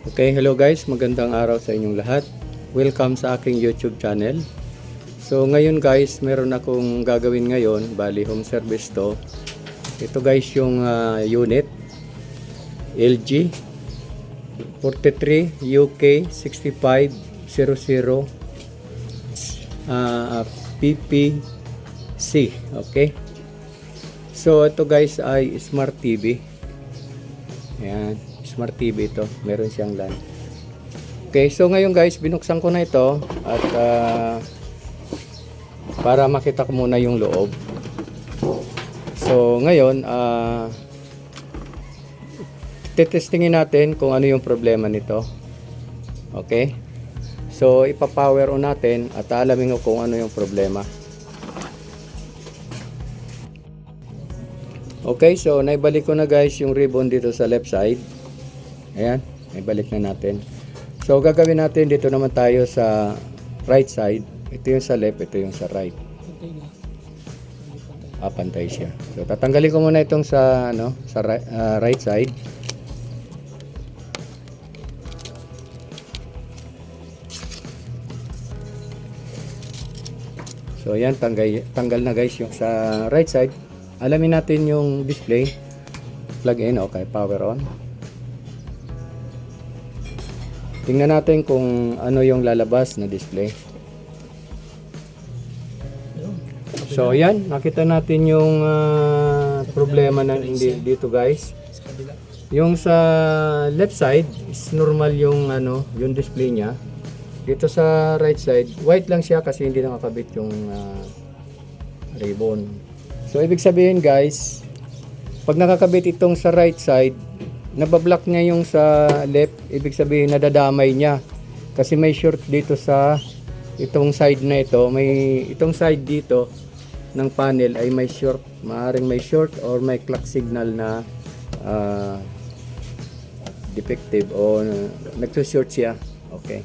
Okay, hello guys, magandang araw sa inyong lahat. Welcome sa aking YouTube channel. So ngayon guys, meron akong gagawin ngayon, bali home service to. Ito guys yung unit LG 43 UK 6500 PPC. Okay. So ito guys ay smart TV. Ayan, smart TV ito. Meron siyang LAN. Okay, so ngayon guys, binuksan ko na ito at para makita ko muna yung loob. So ngayon, tetestingin natin kung ano yung problema nito. Okay? So ipa-power on natin at alamin ko kung ano yung problema. Okay, so naibalik ko na guys yung ribbon dito sa left side. Ayan, naibalik na natin. So gagawin natin dito naman tayo sa right side. Ito yung sa left, ito yung sa right. Pantay siya. So tatanggalin ko muna itong sa right side. So ayan, tanggal na guys yung sa right side. Alamin natin yung display. Plug in, okay, power on. Tingnan natin kung ano yung lalabas na display. So yan, nakita natin yung problema ng dito guys. Yung sa left side is normal yung yung display niya. Dito sa right side, white lang siya kasi hindi nakakabit yung ribbon. So ibig sabihin guys, pag nakakabit itong sa right side, nabablock niya yung sa left, ibig sabihin nadadamay niya. Kasi may short dito sa itong side na ito, may itong side dito ng panel ay may short, maaring may short or may clock signal na defective o nagsushort siya. Okay.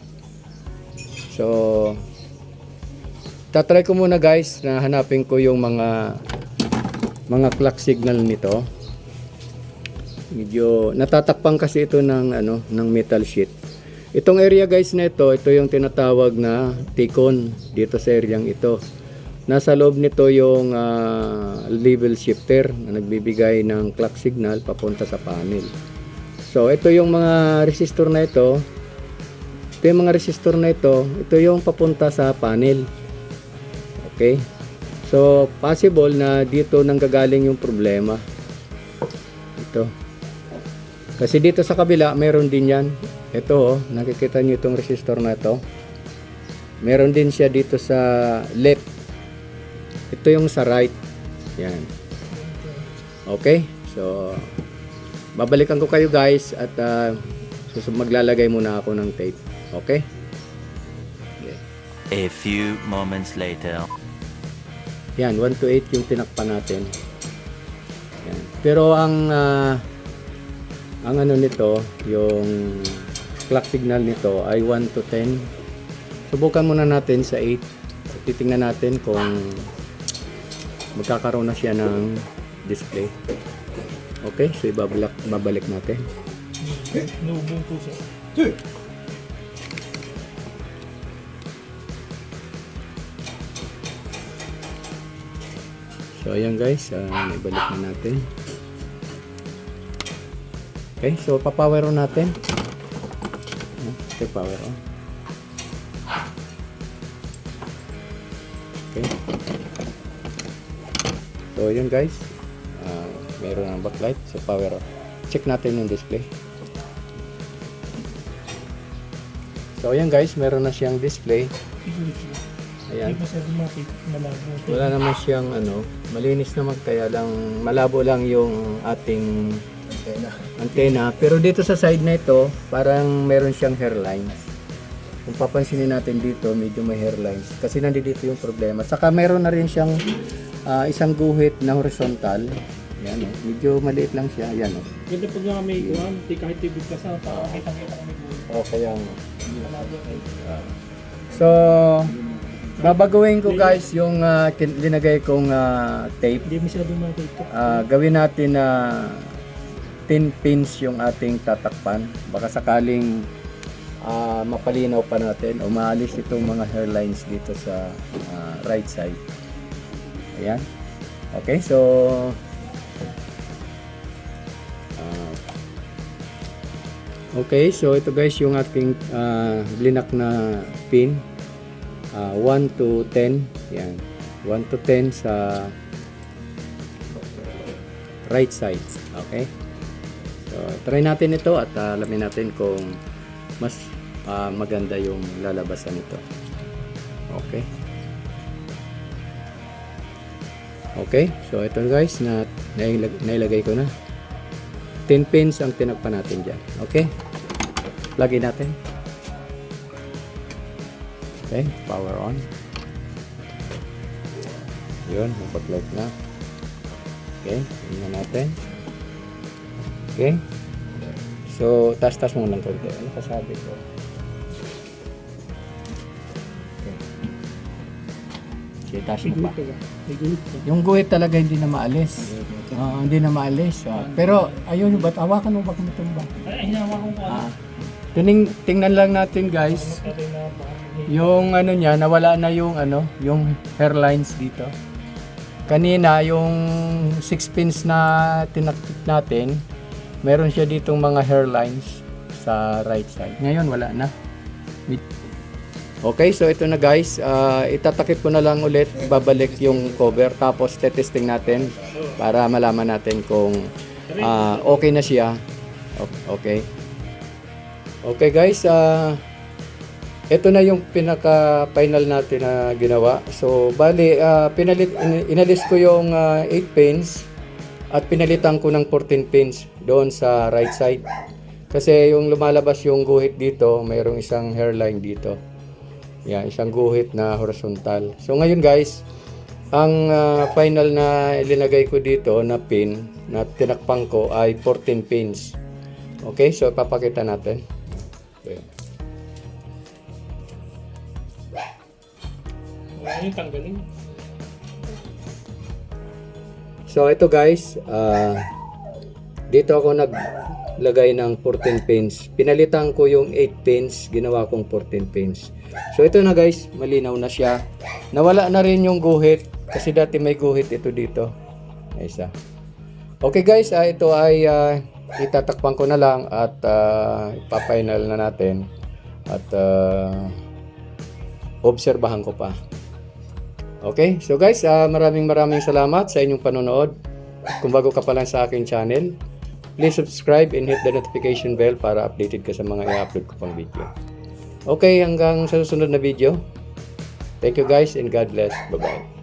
So tatry ko muna guys na hanapin ko yung mga clock signal nito. Medyo natatakpan kasi ito ng ng metal sheet. Itong area guys na ito yung tinatawag na T-con dito sa areang ito. Nasa loob nito yung level shifter na nagbibigay ng clock signal papunta sa panel. So ito yung mga resistor na ito. Ito yung mga resistor na ito yung papunta sa panel. Okay? So possible na dito nanggagaling yung problema. Ito. Kasi dito sa kabila, meron din yan. Ito, nakikita nyo itong resistor na ito. Meron din siya dito sa left. Ito yung sa right. Yan. Okay? So, babalikan ko kayo guys at maglalagay muna ako ng tape. Okay? A few moments later. Yan, 1 to 8 yung tinakpan natin. Yan. Pero ang nito, yung clock signal nito ay 1 to 10. Subukan muna natin sa 8. Titingnan natin kung magkakaroon na siya ng display. Okay, so babalik natin. So ayan guys, ibalik na natin. Okay, so pa-power on natin. Okay, power on. Okay. So ayan guys, meron ng backlight, so power on. Check natin yung display. So ayan guys, meron na siyang display. Ayan. Wala naman siyang malinis naman, kaya lang malabo lang yung ating antena. Pero dito sa side na ito, parang meron siyang hairlines. Kung papansinin natin dito, medyo may hairlines. Kasi nandito yung problema. Saka meron na rin siyang isang guhit na horizontal. Ayan, medyo maliit lang siya. Ayan, Ganda pag nga may iwan, kahit tibig ka sa pakakita-kita kami mo. kaya so babaguhin ko guys yung linagay kong tape. Hindi masyadong makita. Gawin natin na 10 pins yung ating tatakpan. Baka sakaling mapalinaw pa natin o maalis itong mga hairlines dito sa right side. Ayan. Okay, so okay, so ito guys yung ating blinak na pin. 1 to 10. Yan. 1 to 10 sa right side. Okay? So, try natin ito at alamin natin kung mas maganda yung lalabasan nito. Okay? Okay? So, ito guys, nailagay ko na. 10 pins ang tinakpan natin dyan. Okay? Lagay natin. Okay, power on. Yun, napag-light na. Okay, tingnan natin. Okay. So, tas-tas mo ng konti. Ano kasabi ko? Okay. Okay, taas mo pa. Yung guhit talaga hindi na maalis. Hindi na maalis. Pero, ayun, ba't hawakan mo ba kung matumba? Ay, hinawa ko pa. Tingnan lang natin guys. Yung ano niya, nawala na yung yung hairlines dito. Kanina yung 6 pins na tinakip natin, meron siya ditong mga hairlines sa right side. Ngayon wala na. Okay, so ito na guys, itatakip ko na lang ulit, babalik yung cover tapos tetesting natin para malaman natin kung okay na siya. Okay. Okay guys, ito na yung pinaka-final natin na ginawa. So, bali, inalis ko yung 8 pins at pinalitan ko ng 14 pins doon sa right side. Kasi yung lumalabas yung guhit dito, mayroong isang hairline dito. Yan, isang guhit na horizontal. So, ngayon guys, ang final na ilinagay ko dito na pin na tinakpang ko ay 14 pins. Okay, so papakita natin. Okay. Ano yung tanggalin? So ito guys, dito ako naglagay ng 14 pins. Pinalitan ko yung 8 pins, ginawa kong 14 pins. So ito na guys, malinaw na siya. Nawala na rin yung guhit kasi dati may guhit ito dito. May isa. Okay guys, ito ay itatakpan ko na lang at ipa-final na natin at obserbahan ko pa. Okay, so guys, maraming salamat sa inyong panonood. Kung bago ka pa lang sa aking channel, please subscribe and hit the notification bell para updated ka sa mga i-upload ko pang video. Okay, hanggang sa susunod na video. Thank you guys and God bless. Bye-bye.